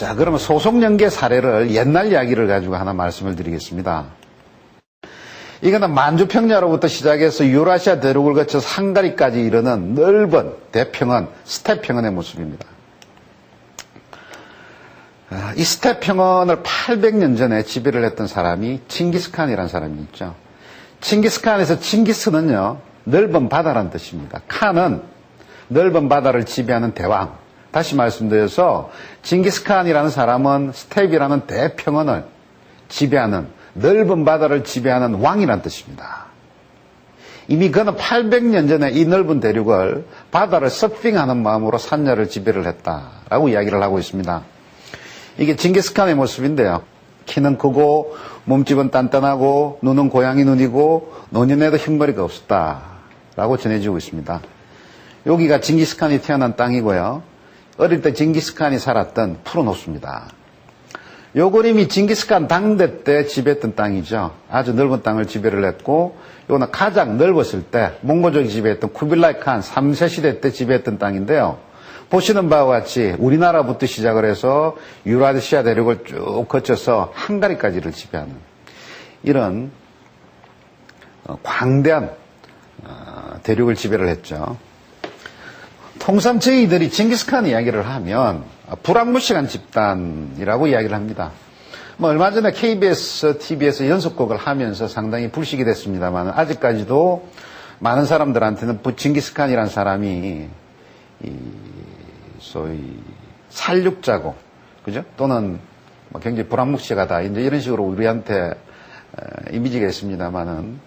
자, 그러면 소송연계 사례를 옛날 이야기를 가지고 하나 말씀을 드리겠습니다. 이거는 만주평야로부터 시작해서 유라시아 대륙을 거쳐서 한가리까지 이르는 넓은 대평원, 스테평원의 모습입니다. 이 스테평원을 800년 전에 지배를 했던 사람이 칭기스칸이라는 사람이 있죠. 칭기스칸에서 칭기스는요, 넓은 바다라는 뜻입니다. 칸은 넓은 바다를 지배하는 대왕. 다시 말씀드려서 칭기스칸이라는 사람은 스텝이라는 대평원을 지배하는, 넓은 바다를 지배하는 왕이라는 뜻입니다. 이미 그는 800년 전에 이 넓은 대륙을 바다를 서핑하는 마음으로 산야를 지배를 했다라고 이야기를 하고 있습니다. 이게 칭기스칸의 모습인데요. 키는 크고 몸집은 단단하고 눈은 고양이 눈이고 노년에도 흰머리가 없었다라고 전해지고 있습니다. 여기가 칭기스칸이 태어난 땅이고요. 어릴 때 칭기스칸이 살았던 푸른 호수입니다. 요 그림이 칭기스칸 당대 때 지배했던 땅이죠. 아주 넓은 땅을 지배를 했고, 요거는 가장 넓었을 때 몽고족이 지배했던 쿠빌라이 칸 3세 시대 때 지배했던 땅인데요. 보시는 바와 같이 우리나라부터 시작을 해서 유라시아 대륙을 쭉 거쳐서 한가리까지를 지배하는 이런 광대한 대륙을 지배를 했죠. 통상 저희들이 칭기스칸 이야기를 하면 불황무식한 집단이라고 이야기를 합니다. 얼마 전에 KBS TV에서 연속극을 하면서 상당히 불식이 됐습니다만 아직까지도 많은 사람들한테는 칭기스칸이라는 사람이 소위 살육자고, 그죠? 또는 굉장히 불황무식하다. 이제 이런 식으로 우리한테 이미지가 있습니다만은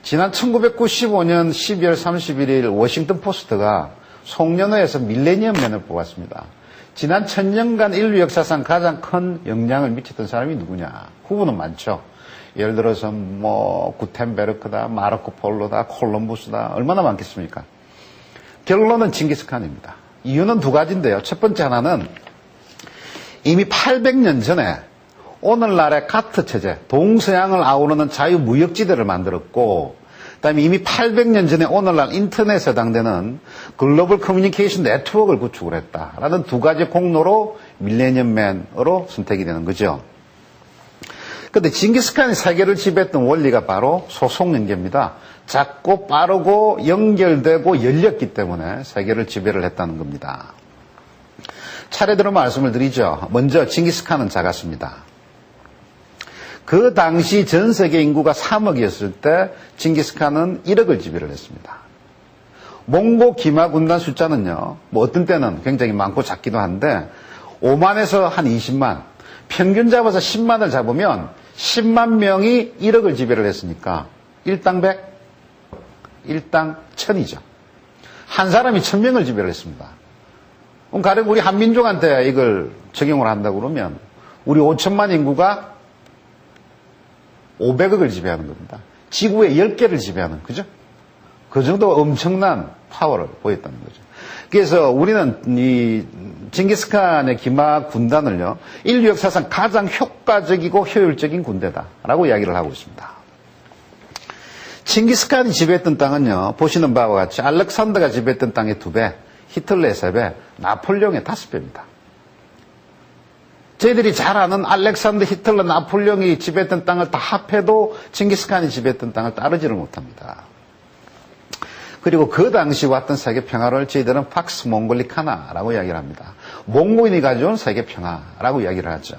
지난 1995년 12월 31일 워싱턴 포스트가 송년회에서 밀레니엄맨을 뽑았습니다. 지난 1000년간 인류 역사상 가장 큰 영향을 미쳤던 사람이 누구냐? 후보는 많죠. 예를 들어서 구텐베르크다, 마르코 폴로다, 콜럼부스다, 얼마나 많겠습니까? 결론은 칭기스칸입니다. 이유는 두 가지인데요. 첫 번째 하나는 이미 800년 전에 오늘날의 가트 체제, 동서양을 아우르는 자유무역지대를 만들었고, 그다음에 이미 800년 전에 오늘날 인터넷에 해당되는 글로벌 커뮤니케이션 네트워크를 구축을 했다라는 두 가지 공로로 밀레니엄맨으로 선택이 되는 거죠. 그런데 칭기스칸이 세계를 지배했던 원리가 바로 소송연계입니다. 작고 빠르고 연결되고 열렸기 때문에 세계를 지배를 했다는 겁니다. 차례대로 말씀을 드리죠. 먼저 칭기스칸은 작았습니다. 그 당시 전 세계 인구가 3억이었을 때 칭기스칸은 1억을 지배를 했습니다. 몽고 기마 군단 숫자는요, 어떤 때는 굉장히 많고 작기도 한데 5만에서 한 20만, 평균 잡아서 10만을 잡으면 10만 명이 1억을 지배를 했으니까 1당 100, 1당 1000이죠. 한 사람이 1000명을 지배를 했습니다. 그럼 가령 우리 한민족한테 이걸 적용을 한다고 그러면 우리 5천만 인구가 500억을 지배하는 겁니다. 지구의 10개를 지배하는, 그죠? 그 정도 엄청난 파워를 보였다는 거죠. 그래서 우리는 이 칭기스칸의 기마 군단을요, 인류 역사상 가장 효과적이고 효율적인 군대다라고 이야기를 하고 있습니다. 칭기스칸이 지배했던 땅은요, 보시는 바와 같이 알렉산더가 지배했던 땅의 2배, 히틀러의 3배, 나폴레옹의 5배입니다. 저희들이 잘 아는 알렉산더, 히틀러, 나폴레옹이 지배했던 땅을 다 합해도 칭기스칸이 지배했던 땅을 따르지를 못합니다. 그리고 그 당시 왔던 세계 평화를 저희들은 팍스 몽골리카나라고 이야기를 합니다. 몽고인이 가져온 세계 평화라고 이야기를 하죠.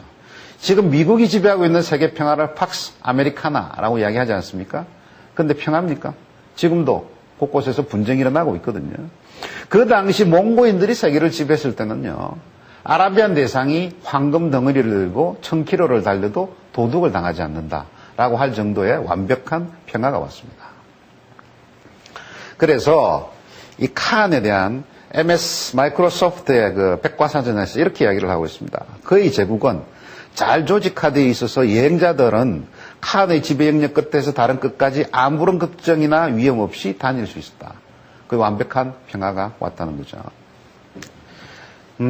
지금 미국이 지배하고 있는 세계 평화를 팍스 아메리카나라고 이야기하지 않습니까? 그런데 평화입니까? 지금도 곳곳에서 분쟁이 일어나고 있거든요. 그 당시 몽고인들이 세계를 지배했을 때는요, 아라비안 대상이 황금 덩어리를 들고 1000km를 달려도 도둑을 당하지 않는다라고 할 정도의 완벽한 평화가 왔습니다. 그래서 이 칸에 대한 MS 마이크로소프트의 그 백과사전에서 이렇게 이야기를 하고 있습니다. 그의 제국은 잘 조직화되어 있어서 여행자들은 칸의 지배 영역 끝에서 다른 끝까지 아무런 걱정이나 위험 없이 다닐 수 있었다. 그 완벽한 평화가 왔다는 거죠.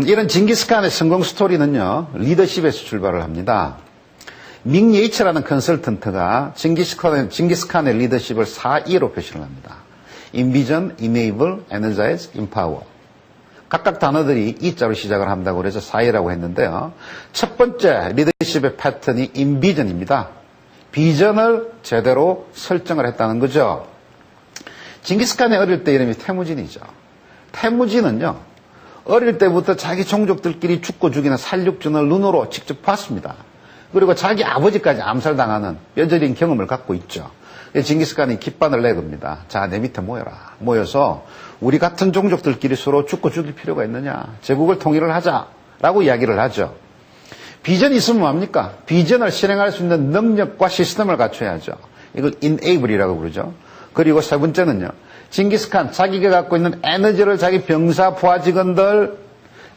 이런 징기스칸의 성공 스토리는요, 리더십에서 출발을 합니다. 믹 예이츠라는 컨설턴트가 징기스칸의 리더십을 4E로 표시를 합니다. Envision, Enable, Energize, Empower. 각각 단어들이 이자로 시작을 한다고 그래서 4E라고 했는데요. 첫 번째 리더십의 패턴이 인비전입니다. 비전을 제대로 설정을 했다는 거죠. 징기스칸의 어릴 때 이름이 태무진이죠. 태무진은요, 어릴 때부터 자기 종족들끼리 죽고 죽이는 살육전을 눈으로 직접 봤습니다. 그리고 자기 아버지까지 암살당하는 뼈저린 경험을 갖고 있죠. 징기스칸이 깃반을 내겁니다. 자, 내 밑에 모여라. 모여서 우리 같은 종족들끼리 서로 죽고 죽일 필요가 있느냐. 제국을 통일을 하자라고 이야기를 하죠. 비전이 있으면 뭡니까? 비전을 실행할 수 있는 능력과 시스템을 갖춰야죠. 이걸 enable이라고 부르죠. 그리고 세 번째는요. 징기스칸 자기가 갖고 있는 에너지를 자기 병사, 부하 직원들,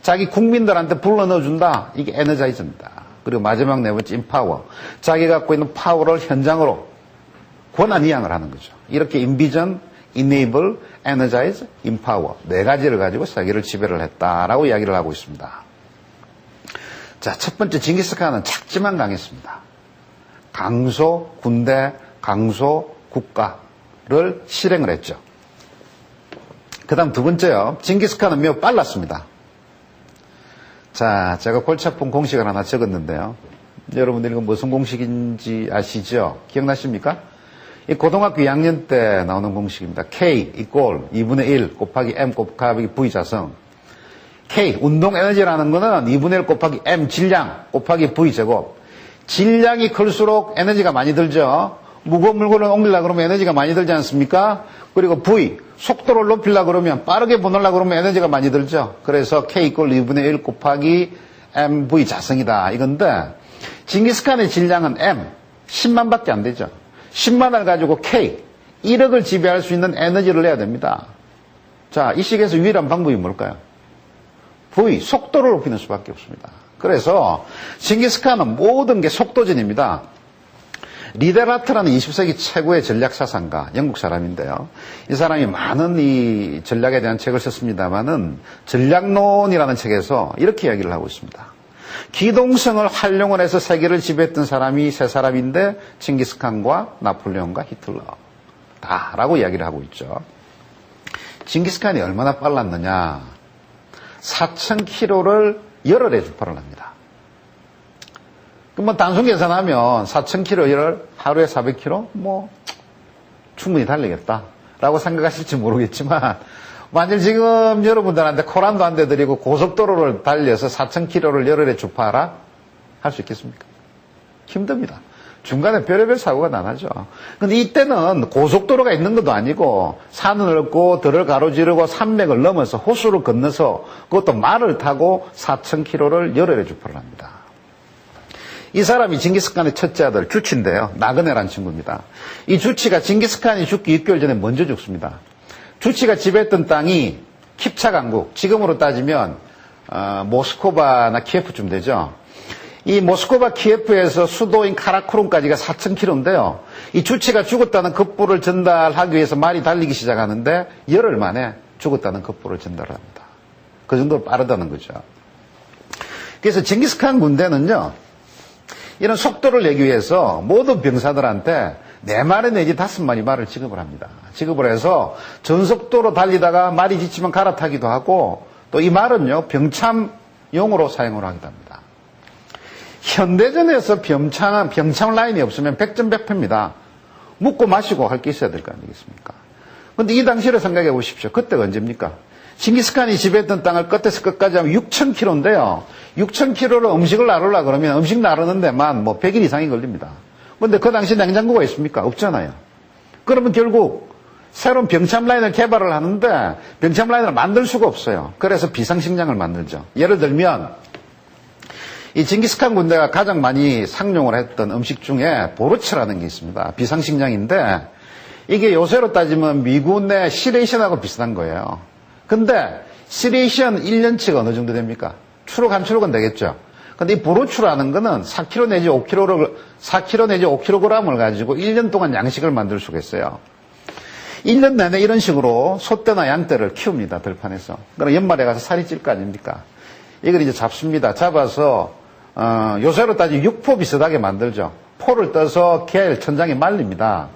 자기 국민들한테 불러넣어준다. 이게 에너자이저입니다. 그리고 마지막 네 번째 인파워. 자기가 갖고 있는 파워를 현장으로 권한 이양을 하는 거죠. 이렇게 인비전, enable, energize, empower 네 가지를 가지고 세계를 지배를 했다라고 이야기를 하고 있습니다. 자, 첫 번째 징기스칸은 작지만 강했습니다. 강소 군대, 강소 국가를 실행을 했죠. 그 다음 두 번째요. 징기스칸은 매우 빨랐습니다. 자, 제가 골치 아픈 공식을 하나 적었는데요. 여러분들 이거 무슨 공식인지 아시죠? 기억나십니까? 이 고등학교 2학년 때 나오는 공식입니다. K equal 2분의 1 곱하기 M 곱하기 V 자성. K, 운동 에너지라는 거는 2분의 1 곱하기 M 질량 곱하기 V 제곱. 질량이 클수록 에너지가 많이 들죠. 무거운 물건을 옮기려고 그러면 에너지가 많이 들지 않습니까? 그리고 V, 속도를 높이려고 그러면 빠르게 보내려고 그러면 에너지가 많이 들죠. 그래서 K equal 2분의 1 곱하기 MV 자성이다. 이건데 징기스칸의 질량은 M, 10만 밖에 안 되죠. 10만을 가지고 K, 1억을 지배할 수 있는 에너지를 내야 됩니다. 자, 이 식에서 유일한 방법이 뭘까요? V, 속도를 높이는 수밖에 없습니다. 그래서 징기스칸은 모든 게 속도전입니다. 리데라트라는 20세기 최고의 전략사상가, 영국 사람인데요. 이 사람이 많은 이 전략에 대한 책을 썼습니다만은 전략론이라는 책에서 이렇게 이야기를 하고 있습니다. 기동성을 활용을 해서 세계를 지배했던 사람이 세 사람인데 징기스칸과 나폴레옹과 히틀러다라고 이야기를 하고 있죠. 징기스칸이 얼마나 빨랐느냐. 4,000km를 열흘에 주파를 합니다. 그럼 단순 계산하면 4,000km를 하루에 400km? 충분히 달리겠다라고 생각하실지 모르겠지만 만일 지금 여러분들한테 코란도 한 대 드리고 고속도로를 달려서 4,000km를 열흘에 주파하라? 할 수 있겠습니까? 힘듭니다. 중간에 별의별 사고가 나죠. 근데 이때는 고속도로가 있는 것도 아니고 산을 넘고 들을 가로지르고 산맥을 넘어서 호수를 건너서 그것도 말을 타고 4,000km를 열흘에 주파를 합니다. 이 사람이 징기스칸의 첫째 아들 주치인데요. 나그네라는 친구입니다. 이 주치가 징기스칸이 죽기 6개월 전에 먼저 죽습니다. 주치가 지배했던 땅이 킵차 강국, 지금으로 따지면 모스코바나 키예프쯤 되죠. 이 모스코바 키예프에서 수도인 카라코룸까지가 4,000km인데요. 이 주치가 죽었다는 급보를 전달하기 위해서 말이 달리기 시작하는데 열흘 만에 죽었다는 급보를 전달합니다. 그 정도로 빠르다는 거죠. 그래서 징기스칸 군대는요. 이런 속도를 내기 위해서 모든 병사들한테 4마리 내지 5마리 말을 지급을 합니다. 지급을 해서 전속도로 달리다가 말이 지치면 갈아타기도 하고 또 이 말은요. 병참용으로 사용을 하기도 합니다. 현대전에서 병참 라인이 없으면 백전백패입니다. 묵고 마시고 할 게 있어야 될 거 아니겠습니까? 그런데 이 당시를 생각해 보십시오. 그때가 언제입니까? 징기스칸이 지배했던 땅을 끝에서 끝까지 하면 6,000km인데요. 6,000km로 음식을 나르려고 그러면 음식 나르는 데만 100일 이상이 걸립니다. 그런데 그 당시 냉장고가 있습니까? 없잖아요. 그러면 결국 새로운 병참 라인을 개발을 하는데 병참 라인을 만들 수가 없어요. 그래서 비상식량을 만들죠. 예를 들면 이 징기스칸 군대가 가장 많이 상용을 했던 음식 중에 보르츠라는 게 있습니다. 비상식량인데 이게 요새로 따지면 미군의 시레이션하고 비슷한 거예요. 근데 시레이션 1년치가 어느 정도 됩니까? 추록 한 추록은 되겠죠. 근데 이 보르츠라는 거는 4kg 내지 5kg을 가지고 1년 동안 양식을 만들 수가 있어요. 1년 내내 이런 식으로 소떼나 양떼를 키웁니다. 들판에서. 그럼 연말에 가서 살이 찔 거 아닙니까? 이걸 이제 잡습니다. 잡아서 요새로 따지면 육포 비슷하게 만들죠. 포를 떠서 겔 천장에 말립니다.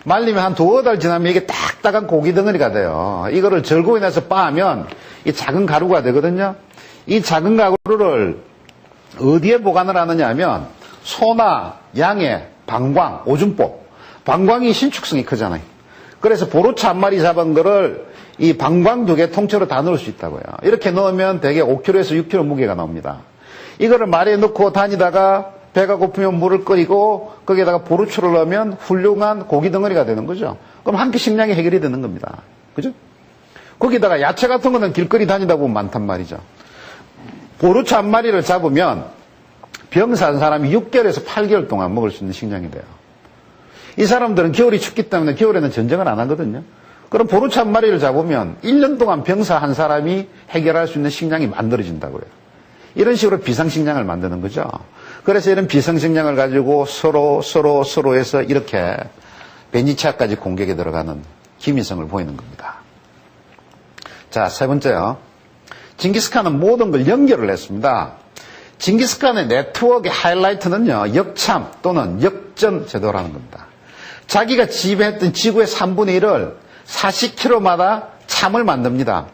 말리면 한 두어 달 지나면 이게 딱딱한 고기 덩어리가 돼요. 이거를 절구에 내서 빻으면 이 작은 가루가 되거든요. 이 작은 가루를 어디에 보관을 하느냐 하면 소나 양의 방광, 오줌보. 방광이 신축성이 크잖아요. 그래서 보로차 한 마리 잡은 거를 이 방광 2개 통째로 다 넣을 수 있다고요. 이렇게 넣으면 대개 5kg에서 6kg 무게가 나옵니다. 이거를 말에 넣고 다니다가 배가 고프면 물을 끓이고 거기에다가 보루초를 넣으면 훌륭한 고기 덩어리가 되는 거죠. 그럼 한 끼 식량이 해결이 되는 겁니다. 그죠? 거기다가 야채 같은 거는 길거리 다니다 보면 많단 말이죠. 보루초 한 마리를 잡으면 병사 한 사람이 6개월에서 8개월 동안 먹을 수 있는 식량이 돼요. 이 사람들은 겨울이 춥기 때문에 겨울에는 전쟁을 안 하거든요. 그럼 보루초 한 마리를 잡으면 1년 동안 병사 한 사람이 해결할 수 있는 식량이 만들어진다고요. 이런 식으로 비상식량을 만드는 거죠. 그래서 이런 비상식량을 가지고 서로에서 이렇게 베니치아까지 공격에 들어가는 기민성을 보이는 겁니다. 자, 세 번째요. 징기스칸은 모든 걸 연결을 했습니다. 징기스칸의 네트워크의 하이라이트는요, 역참 또는 역전 제도라는 겁니다. 자기가 지배했던 지구의 3분의 1을 40km마다 참을 만듭니다.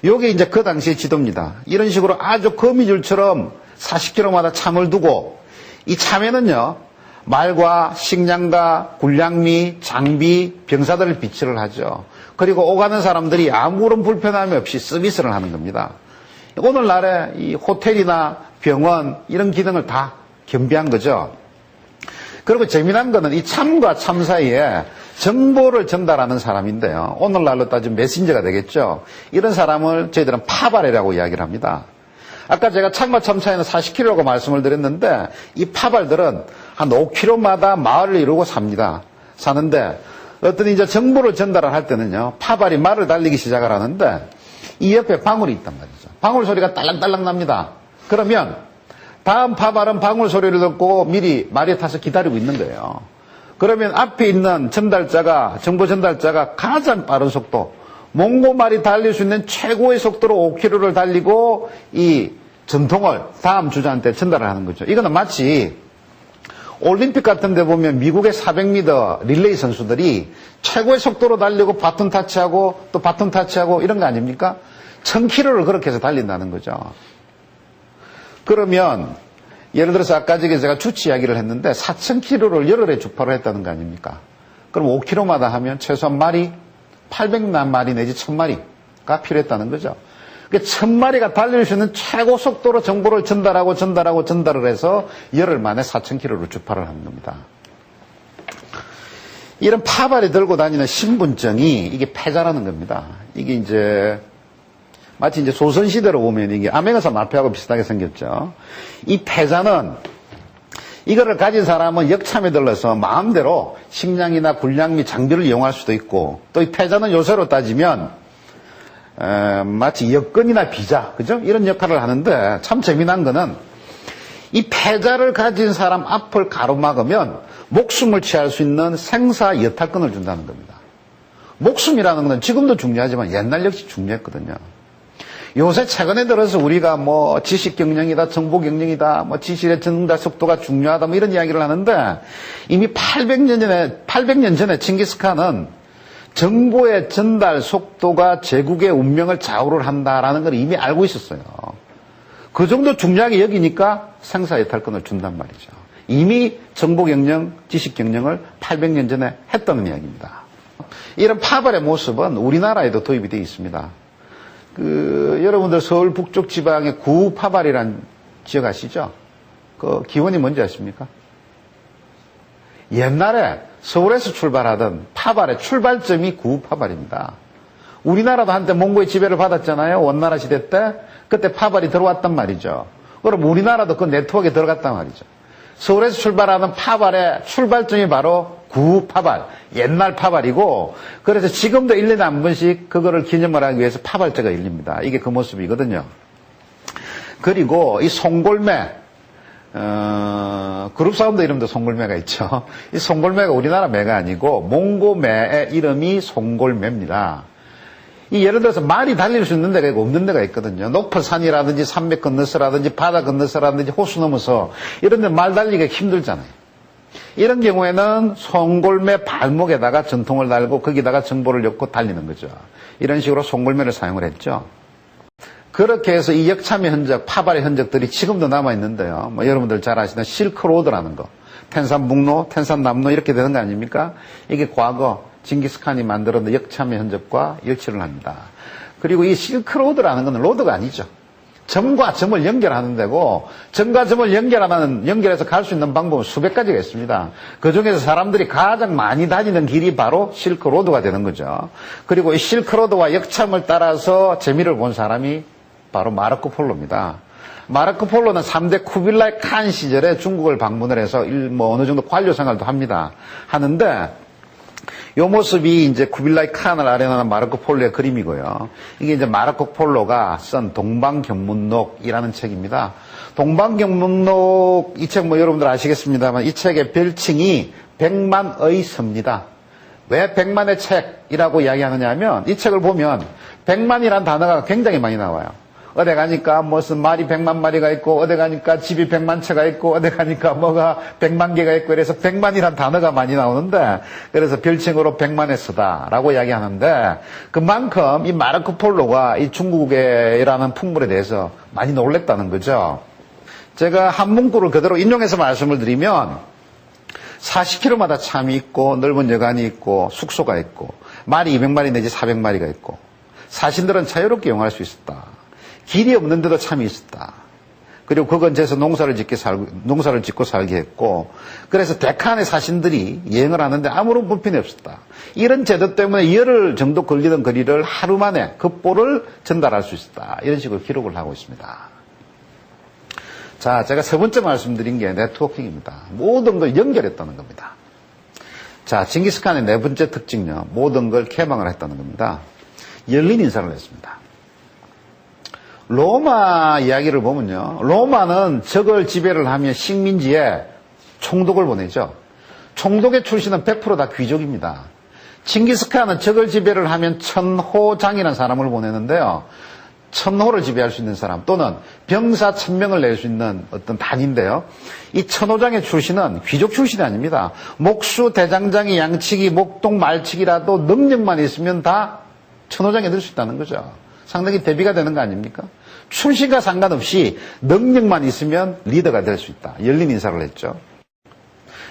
요게 이제 그 당시의 지도입니다. 이런 식으로 아주 거미줄처럼 40km마다 참을 두고 이 참에는요, 말과 식량과 군량미, 장비, 병사들을 비치를 하죠. 그리고 오가는 사람들이 아무런 불편함이 없이 서비스를 하는 겁니다. 오늘날에 이 호텔이나 병원 이런 기능을 다 겸비한 거죠. 그리고 재미난 거는 이 참과 참 사이에 정보를 전달하는 사람인데요. 오늘날로 따지면 메신저가 되겠죠. 이런 사람을 저희들은 파발이라고 이야기를 합니다. 아까 제가 참과 참 사이는 40km라고 말씀을 드렸는데 이 파발들은 한 5km마다 마을을 이루고 삽니다. 사는데 어떤 이제 정보를 전달을 할 때는요. 파발이 말을 달리기 시작을 하는데 이 옆에 방울이 있단 말이죠. 방울 소리가 딸랑딸랑 납니다. 그러면 다음 파발은 방울 소리를 듣고 미리 말에 타서 기다리고 있는 거예요. 그러면 앞에 있는 전달자가, 정보 전달자가 가장 빠른 속도, 몽고말이 달릴 수 있는 최고의 속도로 5km를 달리고 이 전통을 다음 주자한테 전달을 하는 거죠. 이거는 마치 올림픽 같은 데 보면 미국의 400m 릴레이 선수들이 최고의 속도로 달리고 바톤 타치하고 또 바톤 타치하고 이런 거 아닙니까? 1000km를 그렇게 해서 달린다는 거죠. 그러면 예를 들어서 아까 제가 주치 이야기를 했는데 4000km를 열흘에 주파로 했다는 거 아닙니까? 그럼 5km마다 하면 최소한 말이 800마리 내지 1000마리가 필요했다는 거죠. 1000마리가 달릴 수 있는 최고 속도로 정보를 전달을 해서 열흘 만에 4000km로 주파를 하는 겁니다. 이런 파발이 들고 다니는 신분증이 이게 패자라는 겁니다. 이게 이제 마치 이제 조선시대로 보면 이게 암행어사 마패하고 비슷하게 생겼죠. 이 패자는 이거를 가진 사람은 역참에 들러서 마음대로 식량이나 군량미 장비를 이용할 수도 있고 또 이 패자는 요새로 따지면 마치 여권이나 비자, 그죠? 이런 역할을 하는데 참 재미난 거는 이 패자를 가진 사람 앞을 가로막으면 목숨을 취할 수 있는 생사 여탈권을 준다는 겁니다. 목숨이라는 건 지금도 중요하지만 옛날 역시 중요했거든요. 요새 최근에 들어서 우리가 뭐 지식 경영이다, 정보 경영이다, 뭐 지식의 전달 속도가 중요하다, 뭐 이런 이야기를 하는데 이미 800년 전에 칭기스칸은 정보의 전달 속도가 제국의 운명을 좌우를 한다라는 걸 이미 알고 있었어요. 그 정도 중요하게 여기니까 생사여탈권을 준단 말이죠. 이미 정보 경영, 지식 경영을 800년 전에 했다는 이야기입니다. 이런 파벌의 모습은 우리나라에도 도입이 되어 있습니다. 여러분들 서울 북쪽 지방의 구파발이라는 지역 아시죠? 그 기원이 뭔지 아십니까? 옛날에 서울에서 출발하던 파발의 출발점이 구파발입니다. 우리나라도 한때 몽고의 지배를 받았잖아요. 원나라 시대 때. 그때 파발이 들어왔단 말이죠. 그럼 우리나라도 그 네트워크에 들어갔단 말이죠. 서울에서 출발하는 파발의 출발점이 바로 구파발, 옛날 파발이고, 그래서 지금도 1년에 한 번씩 그거를 기념을 하기 위해서 파발제가 열립니다. 이게 그 모습이거든요. 그리고 이 송골매, 그룹 사운드 이름도 송골매가 있죠. 이 송골매가 우리나라 매가 아니고 몽고매의 이름이 송골매입니다. 이 예를 들어서 말이 달릴 수 있는 데가 있고 없는 데가 있거든요. 높은 산이라든지 산맥 건너서라든지 바다 건너서라든지 호수 넘어서 이런 데 말 달리기가 힘들잖아요. 이런 경우에는 송골매 발목에다가 전통을 달고 거기다가 정보를 엮고 달리는 거죠. 이런 식으로 송골매를 사용을 했죠. 그렇게 해서 이 역참의 흔적, 파발의 흔적들이 지금도 남아있는데요. 뭐 여러분들 잘 아시는 실크로드라는 거. 텐산북로, 텐산남로 이렇게 되는 거 아닙니까? 이게 과거 징기스칸이 만들었던 역참의 흔적과 일치를 합니다. 그리고 이 실크로드라는 건 로드가 아니죠. 점과 점을 연결하는 데고, 점과 점을 연결해서 갈 수 있는 방법은 수백 가지가 있습니다. 그 중에서 사람들이 가장 많이 다니는 길이 바로 실크로드가 되는 거죠. 그리고 이 실크로드와 역참을 따라서 재미를 본 사람이 바로 마르코 폴로입니다. 마르코 폴로는 3대 쿠빌라이 칸 시절에 중국을 방문을 해서 어느 정도 관료 생활도 하는데, 요 모습이 이제 쿠빌라이 칸을 아련하는 마르코 폴로의 그림이고요. 이게 이제 마르코 폴로가 쓴 동방견문록이라는 책입니다. 동방견문록, 이 책 뭐 여러분들 아시겠습니다만 이 책의 별칭이 백만의 서입니다. 왜 백만의 책이라고 이야기하느냐 하면 이 책을 보면 백만이라는 단어가 굉장히 많이 나와요. 어디 가니까 무슨 말이 100만 마리가 있고, 어디 가니까 집이 100만 채가 있고, 어디 가니까 뭐가 100만 개가 있고, 그래서 100만이란 단어가 많이 나오는데, 그래서 별칭으로 100만의 서다라고 이야기하는데, 그만큼 이 마르코 폴로가 이 중국이라는 풍물에 대해서 많이 놀랬다는 거죠. 제가 한 문구를 그대로 인용해서 말씀을 드리면, 40km마다 참이 있고, 넓은 여관이 있고, 숙소가 있고, 말이 200마리 내지 400마리가 있고, 사신들은 자유롭게 이용할 수 있었다. 길이 없는데도 참이 있었다. 그리고 그 근처에서 농사를 짓고 살게 했고, 그래서 데칸의 사신들이 여행을 하는데 아무런 불편이 없었다. 이런 제도 때문에 열흘 정도 걸리던 거리를 하루 만에 급보를 전달할 수 있었다. 이런 식으로 기록을 하고 있습니다. 자, 제가 세 번째 말씀드린 게 네트워킹입니다. 모든 걸 연결했다는 겁니다. 자, 징기스칸의 네 번째 특징은요, 모든 걸 개방을 했다는 겁니다. 열린 인사를 했습니다. 로마 이야기를 보면요. 로마는 적을 지배를 하면 식민지에 총독을 보내죠. 총독의 출신은 100% 다 귀족입니다. 칭기스칸은 적을 지배를 하면 천호장이라는 사람을 보내는데요. 천호를 지배할 수 있는 사람 또는 병사 1000명을 낼 수 있는 어떤 단인데요. 이 천호장의 출신은 귀족 출신이 아닙니다. 목수, 대장장이, 양치기, 목동, 말치기라도 능력만 있으면 다 천호장에 들 수 있다는 거죠. 상당히 대비가 되는 거 아닙니까? 출신과 상관없이 능력만 있으면 리더가 될 수 있다. 열린 인사를 했죠.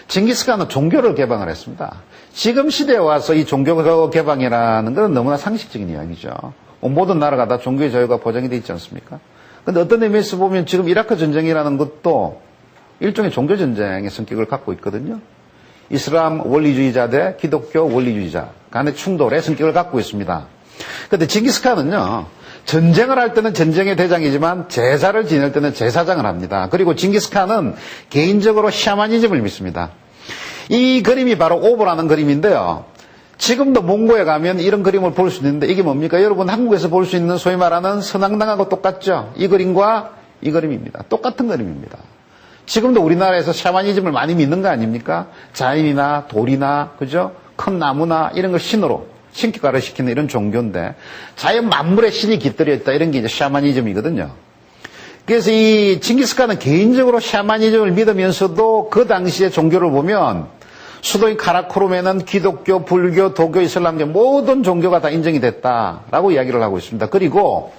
징기스칸은 종교를 개방을 했습니다. 지금 시대에 와서 이 종교 개방이라는 것은 너무나 상식적인 이야기죠. 모든 나라가 다 종교의 자유가 보장이 되어 있지 않습니까? 그런데 어떤 의미에서 보면 지금 이라크 전쟁이라는 것도 일종의 종교 전쟁의 성격을 갖고 있거든요. 이슬람 원리주의자 대 기독교 원리주의자 간의 충돌의 성격을 갖고 있습니다. 그런데 징기스칸은요, 전쟁을 할 때는 전쟁의 대장이지만 제사를 지낼 때는 제사장을 합니다. 그리고 징기스칸은 개인적으로 샤머니즘을 믿습니다. 이 그림이 바로 오보라는 그림인데요. 지금도 몽고에 가면 이런 그림을 볼 수 있는데 이게 뭡니까? 여러분 한국에서 볼 수 있는 소위 말하는 선앙당하고 똑같죠? 이 그림과 이 그림입니다. 똑같은 그림입니다. 지금도 우리나라에서 샤머니즘을 많이 믿는 거 아닙니까? 자연이나 돌이나 그죠? 큰 나무나 이런 걸 신기 가르치는 이런 종교인데 자연 만물의 신이 깃들여 있다 이런 게 이제 샤머니즘이거든요. 그래서 이 징기스칸은 개인적으로 샤머니즘을 믿으면서도 그 당시의 종교를 보면 수도인 카라코룸에는 기독교, 불교, 도교, 이슬람교 모든 종교가 다 인정이 됐다라고 이야기를 하고 있습니다. 그리고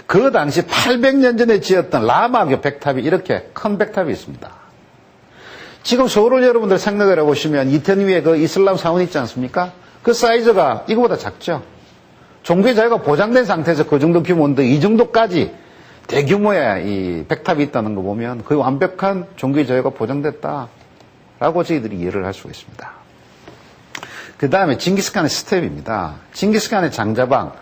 그 당시 800년 전에 지었던 라마교 백탑이 이렇게 큰 백탑이 있습니다. 지금 서울을 여러분들 생각을 해보시면 이태원 위에 그 이슬람 사원 있지 않습니까? 그 사이즈가 이거보다 작죠. 종교의 자유가 보장된 상태에서 그 정도 규모인데 이 정도까지 대규모의 이 백탑이 있다는 거 보면 거의 완벽한 종교의 자유가 보장됐다라고 저희들이 이해를 할 수가 있습니다. 그 다음에 징기스칸의 스텝입니다. 징기스칸의 장자방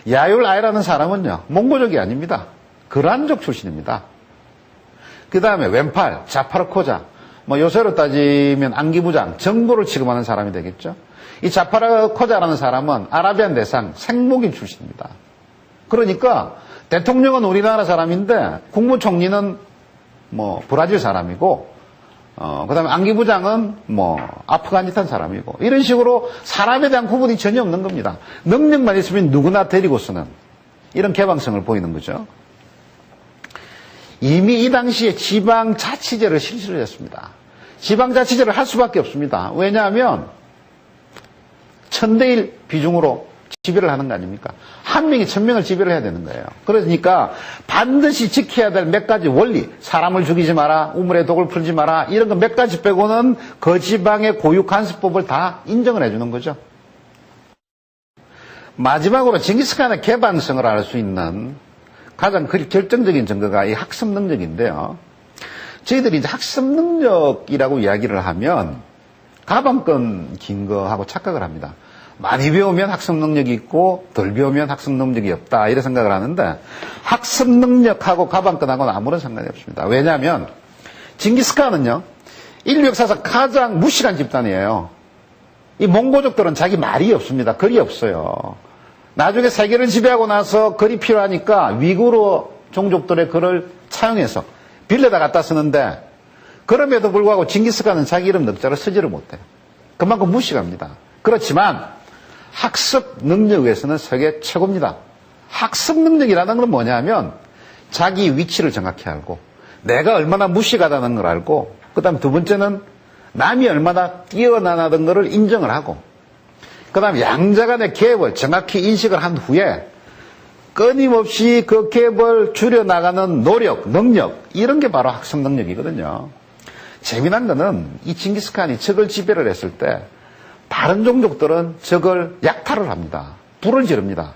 야율아이라는 사람은요, 몽고족이 아닙니다. 그란족 출신입니다. 그 다음에 왼팔 자파르코자, 요새로 따지면 안기부장, 정보를 취급하는 사람이 되겠죠. 이 자파르코자라는 사람은 아라비안 대상 생목인 출신입니다. 그러니까 대통령은 우리나라 사람인데 국무총리는 브라질 사람이고 그다음에 안기부장은 아프가니스탄 사람이고 이런 식으로 사람에 대한 구분이 전혀 없는 겁니다. 능력만 있으면 누구나 데리고 쓰는 이런 개방성을 보이는 거죠. 이미 이 당시에 지방자치제를 실시를 했습니다. 지방자치제를 할 수밖에 없습니다. 왜냐하면 1000대1 비중으로 지배를 하는 거 아닙니까? 한 명이 1000명을 지배를 해야 되는 거예요. 그러니까 반드시 지켜야 될 몇 가지 원리, 사람을 죽이지 마라, 우물에 독을 풀지 마라, 이런 거 몇 가지 빼고는 그 지방의 고유 간수법을 다 인정을 해주는 거죠. 마지막으로 징기스칸의 개방성을 알 수 있는 가장 결정적인 증거가 이 학습 능력인데요. 저희들이 이제 학습 능력이라고 이야기를 하면 가방끈 긴 거하고 착각을 합니다. 많이 배우면 학습 능력이 있고 덜 배우면 학습 능력이 없다 이런 생각을 하는데 학습 능력하고 가방끈하고는 아무런 상관이 없습니다. 왜냐하면 징기스칸은요 인류 역사상 가장 무식한 집단이에요. 이 몽고족들은 자기 말이 없습니다. 글이 없어요. 나중에 세계를 지배하고 나서 글이 필요하니까 위구르 종족들의 글을 차용해서 빌려다 갖다 쓰는데 그럼에도 불구하고 징기스칸은 자기 이름 넉자를 쓰지를 못해요. 그만큼 무식합니다. 그렇지만 학습 능력에서는 세계 최고입니다. 학습 능력이라는 건 뭐냐면 자기 위치를 정확히 알고 내가 얼마나 무식하다는 걸 알고 그 다음에 두 번째는 남이 얼마나 뛰어나다는 것을 인정을 하고 그 다음에 양자 간의 갭을 정확히 인식을 한 후에 끊임없이 그 갭을 줄여나가는 노력, 능력 이런 게 바로 학습 능력이거든요. 재미난 거는 이 징기스칸이 적을 지배를 했을 때 다른 종족들은 적을 약탈을 합니다. 불을 지릅니다.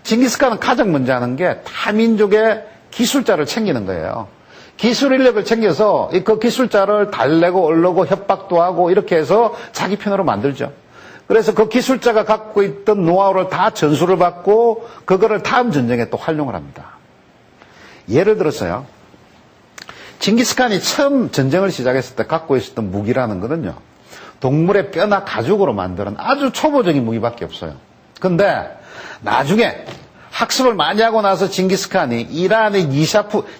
징기스칸은 가장 먼저 하는 게 타민족의 기술자를 챙기는 거예요. 기술 인력을 챙겨서 그 기술자를 달래고 얼르고 협박도 하고 이렇게 해서 자기 편으로 만들죠. 그래서 그 기술자가 갖고 있던 노하우를 다 전수를 받고 그거를 다음 전쟁에 또 활용을 합니다. 예를 들어서요. 징기스칸이 처음 전쟁을 시작했을 때 갖고 있었던 무기라는 거는요. 동물의 뼈나 가죽으로 만드는 아주 초보적인 무기밖에 없어요. 근데 나중에 학습을 많이 하고 나서 징기스칸이 이란의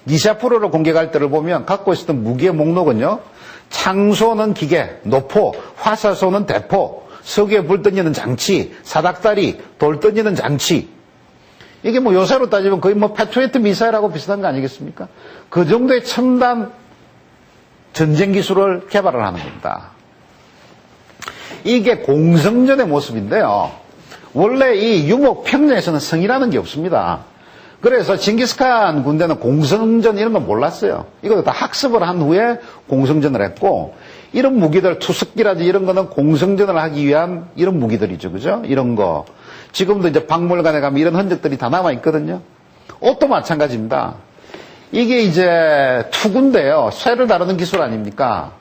니샤푸르를 공격할 때를 보면 갖고 있었던 무기의 목록은요. 창소는 기계, 노포, 화살소는 대포, 석유에 불 던지는 장치, 사닥다리, 돌 던지는 장치. 이게 뭐 요새로 따지면 거의 뭐 패트리어트 미사일하고 비슷한 거 아니겠습니까? 그 정도의 첨단 전쟁 기술을 개발을 하는 겁니다. 이게 공성전의 모습인데요. 원래 이 유목 평야에서는 성이라는 게 없습니다. 그래서 징기스칸 군대는 공성전 이런 거 몰랐어요. 이거 다 학습을 한 후에 공성전을 했고 이런 무기들 투석기라든지 이런 거는 공성전을 하기 위한 이런 무기들이죠. 그죠? 이런 거. 지금도 이제 박물관에 가면 이런 흔적들이 다 남아있거든요. 옷도 마찬가지입니다. 이게 이제 투구인데요. 쇠를 다루는 기술 아닙니까?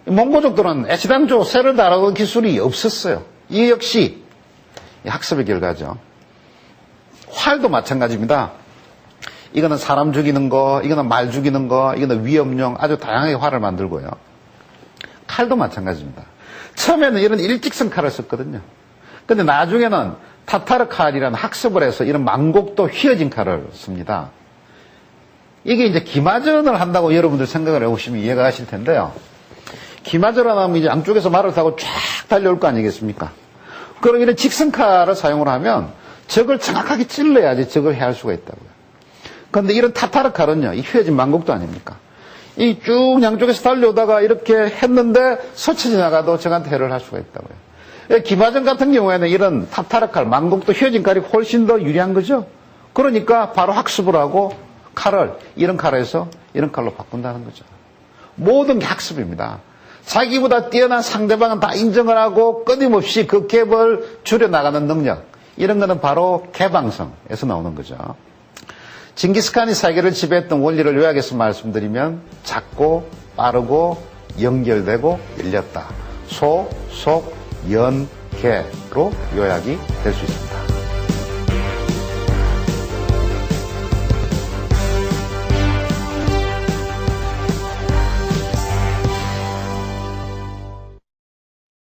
몽고족들은 애시당초 쇠를 다루는 기술이 없었어요. 이 역시 학습의 결과죠. 활도 마찬가지입니다. 이거는 사람 죽이는 거, 이거는 말 죽이는 거, 이거는 위협용 아주 다양하게 활을 만들고요. 칼도 마찬가지입니다. 처음에는 이런 일직선 칼을 썼거든요. 근데 나중에는 타타르 칼이라는 학습을 해서 이런 망곡도 휘어진 칼을 씁니다. 이게 이제 기마전을 한다고 여러분들 생각을 해보시면 이해가 가실 텐데요. 기마전을 하면 이제 양쪽에서 말을 타고 쫙 달려올 거 아니겠습니까? 그럼 이런 직선칼을 사용을 하면 적을 정확하게 찔러야지 적을 해할 수가 있다고요. 그런데 이런 타타르 칼은요, 이 휘어진 망곡도 아닙니까? 이 쭉 양쪽에서 달려오다가 이렇게 했는데 스쳐 지나가도 적한테 해를 할 수가 있다고요. 기마전 같은 경우에는 이런 타타르 칼, 망곡도 휘어진 칼이 훨씬 더 유리한 거죠. 그러니까 바로 학습을 하고 칼을 이런 칼에서 이런 칼로 바꾼다는 거죠. 모든 게 학습입니다. 자기보다 뛰어난 상대방은 다 인정을 하고 끊임없이 그 갭을 줄여나가는 능력, 이런 거는 바로 개방성에서 나오는 거죠. 징기스칸이 세계를 지배했던 원리를 요약해서 말씀드리면 작고 빠르고 연결되고 열렸다. 소, 속, 연, 개로 요약이 될 수 있습니다.